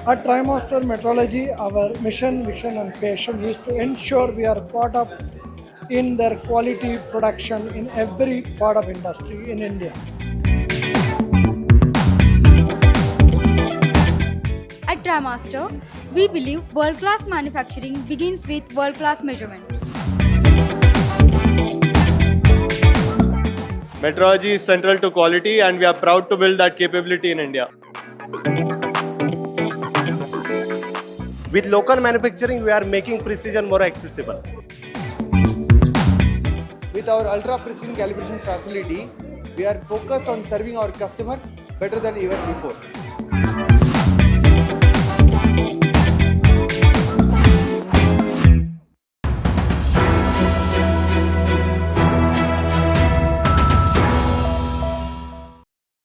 At Trimaster Metrology, our mission, vision, and passion is to ensure we are part of in their quality production in every part of industry in India. At Trimaster, we believe world-class manufacturing begins with world-class measurement. Metrology is central to quality and we are proud to build that capability in India. With local manufacturing, we are making precision more accessible. With our ultra precision calibration facility, we are focused on serving our customer better than ever before.